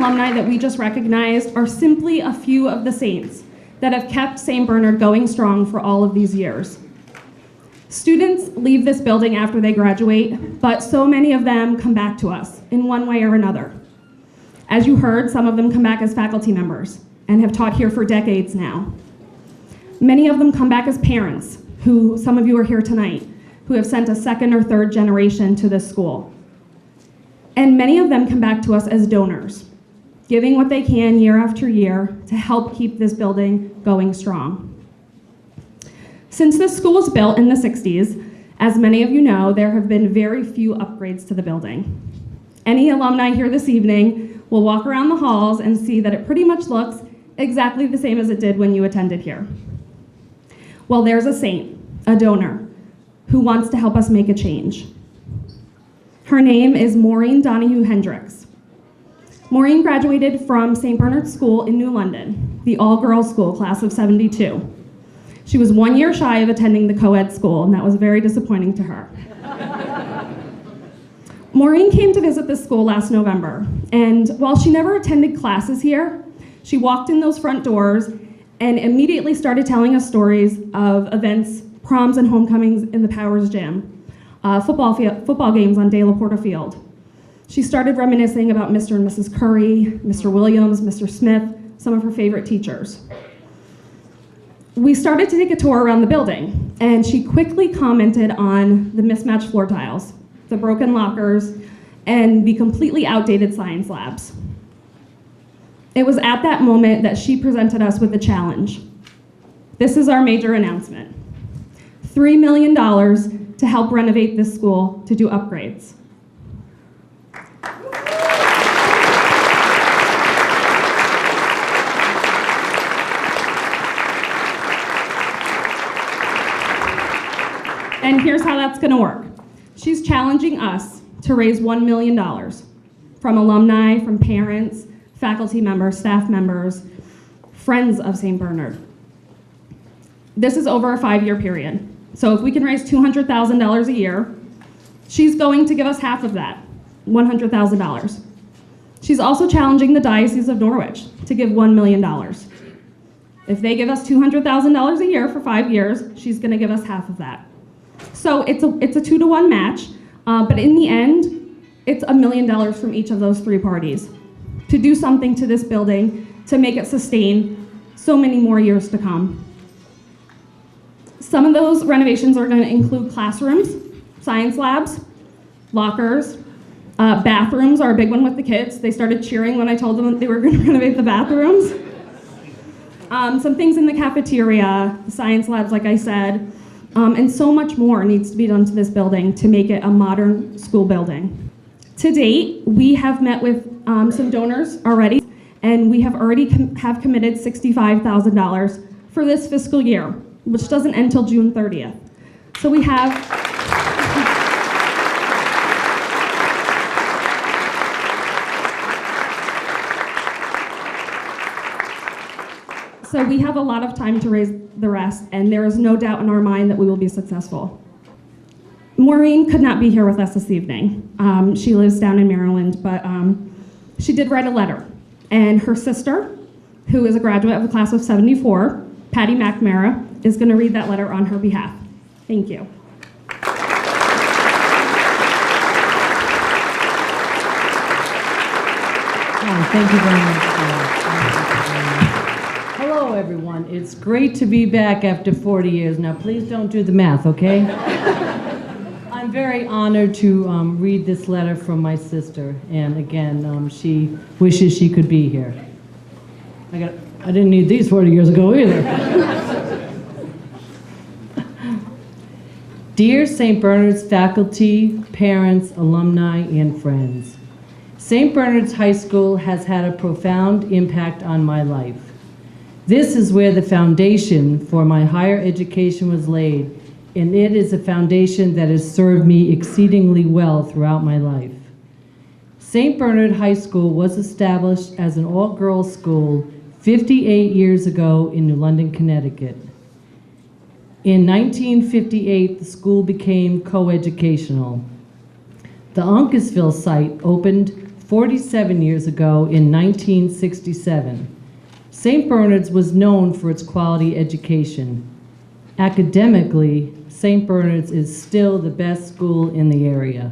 alumni that we just recognized are simply a few of the saints that have kept St. Bernard going strong for all of these years. Students leave this building after they graduate, but so many of them come back to us in one way or another. As you heard, some of them come back as faculty members and have taught here for decades now. Many of them come back as parents, who some of you are here tonight, who have sent a second or third generation to this school. And many of them come back to us as donors, giving what they can year after year to help keep this building going strong. Since this school was built in the 60s, as many of you know, there have been very few upgrades to the building. Any alumni here this evening will walk around the halls and see that it pretty much looks exactly the same as it did when you attended here. Well, there's a saint, a donor, who wants to help us make a change. Her name is Maureen Donohue Hendricks. Maureen graduated from St. Bernard's School in New London, the all-girls school, class of '72. She was 1 year shy of attending the co-ed school, and that was very disappointing to her. Maureen came to visit this school last November, and while she never attended classes here, she walked in those front doors and immediately started telling us stories of events, proms and homecomings in the Powers Gym, football games on De La Porta Field. She started reminiscing about Mr. and Mrs. Curry, Mr. Williams, Mr. Smith, some of her favorite teachers. We started to take a tour around the building, and she quickly commented on the mismatched floor tiles, the broken lockers, and the completely outdated science labs. It was at that moment that she presented us with a challenge. This is our major announcement. $3 million to help renovate this school to do upgrades. And here's how that's gonna work. She's challenging us to raise $1 million from alumni, from parents, faculty members, staff members, friends of St. Bernard. This is over a 5-year period. So if we can raise $200,000 a year, she's going to give us half of that, $100,000. She's also challenging the Diocese of Norwich to give $1 million. If they give us $200,000 a year for 5 years, she's gonna give us half of that. So it's a 2-to-1 match, but in the end, it's $1 million from each of those three parties to do something to this building to make it sustain so many more years to come. Some of those renovations are going to include classrooms, science labs, lockers, bathrooms are a big one with the kids. They started cheering when I told them that they were going to renovate the bathrooms. Some things in the cafeteria, the science labs, like I said, and so much more needs to be done to this building to make it a modern school building. To date, we have met with some donors already, and we have already committed $65,000 for this fiscal year, which doesn't end until June 30th. So we have a lot of time to raise the rest, and there is no doubt in our mind that we will be successful. Maureen could not be here with us this evening. She lives down in Maryland, but she did write a letter, and her sister, who is a graduate of the class of '74, Patty McNamara, is going to read that letter on her behalf. Thank you. Thank you very much. Hello, everyone. It's great to be back after 40 years. Now, please don't do the math, okay? I'm very honored to read this letter from my sister, and again, she wishes she could be here. I didn't need these 40 years ago either. Dear St. Bernard's faculty, parents, alumni, and friends, St. Bernard's High School has had a profound impact on my life. This is where the foundation for my higher education was laid, and it is a foundation that has served me exceedingly well throughout my life. St. Bernard High School was established as an all-girls school 58 years ago in New London, Connecticut. In 1958, the school became coeducational. The Uncasville site opened 47 years ago in 1967. St. Bernard's was known for its quality education. Academically, St. Bernard's is still the best school in the area.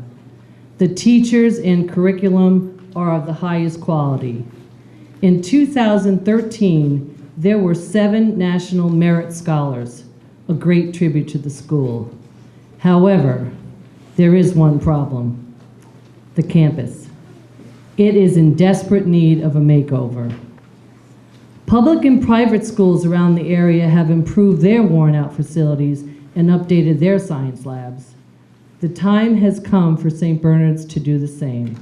The teachers and curriculum are of the highest quality. In 2013, there were 7 National Merit Scholars, a great tribute to the school. However, there is one problem: the campus. It is in desperate need of a makeover. Public and private schools around the area have improved their worn-out facilities and updated their science labs. The time has come for St. Bernard's to do the same.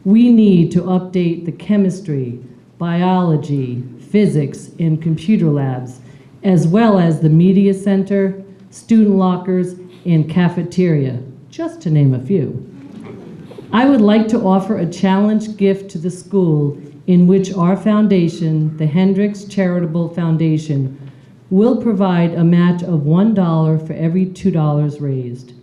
We need to update the chemistry, biology, physics, and computer labs, as well as the media center, student lockers, and cafeteria, just to name a few. I would like to offer a challenge gift to the school in which our foundation, the Hendricks Charitable Foundation, will provide a match of $1 for every $2 raised.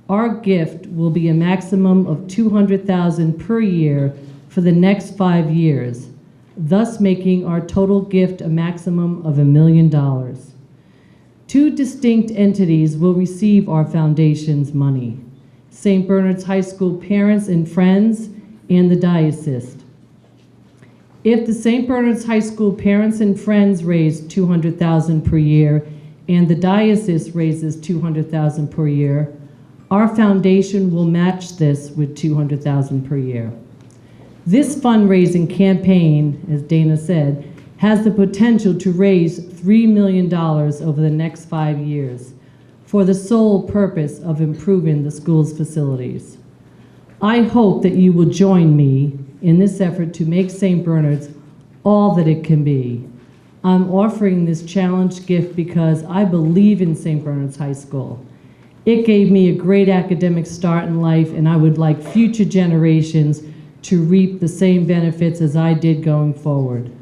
Our gift will be a maximum of $200,000 per year for the next 5 years, thus making our total gift a maximum of $1 million. 2 distinct entities will receive our foundation's money: St. Bernard's High School Parents and Friends and the Diocese. If the St. Bernard's High School Parents and Friends raise $200,000 per year and the diocese raises $200,000 per year, our foundation will match this with $200,000 per year. This fundraising campaign, as Dana said, has the potential to raise $3 million over the next 5 years for the sole purpose of improving the school's facilities. I hope that you will join me in this effort to make St. Bernard's all that it can be. I'm offering this challenge gift because I believe in St. Bernard's High School. It gave me a great academic start in life, and I would like future generations to reap the same benefits as I did going forward.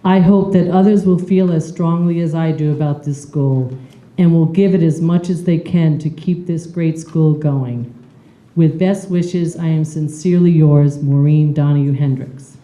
I hope that others will feel as strongly as I do about this school and will give it as much as they can to keep this great school going. With best wishes, I am sincerely yours, Maureen Donohue Hendricks.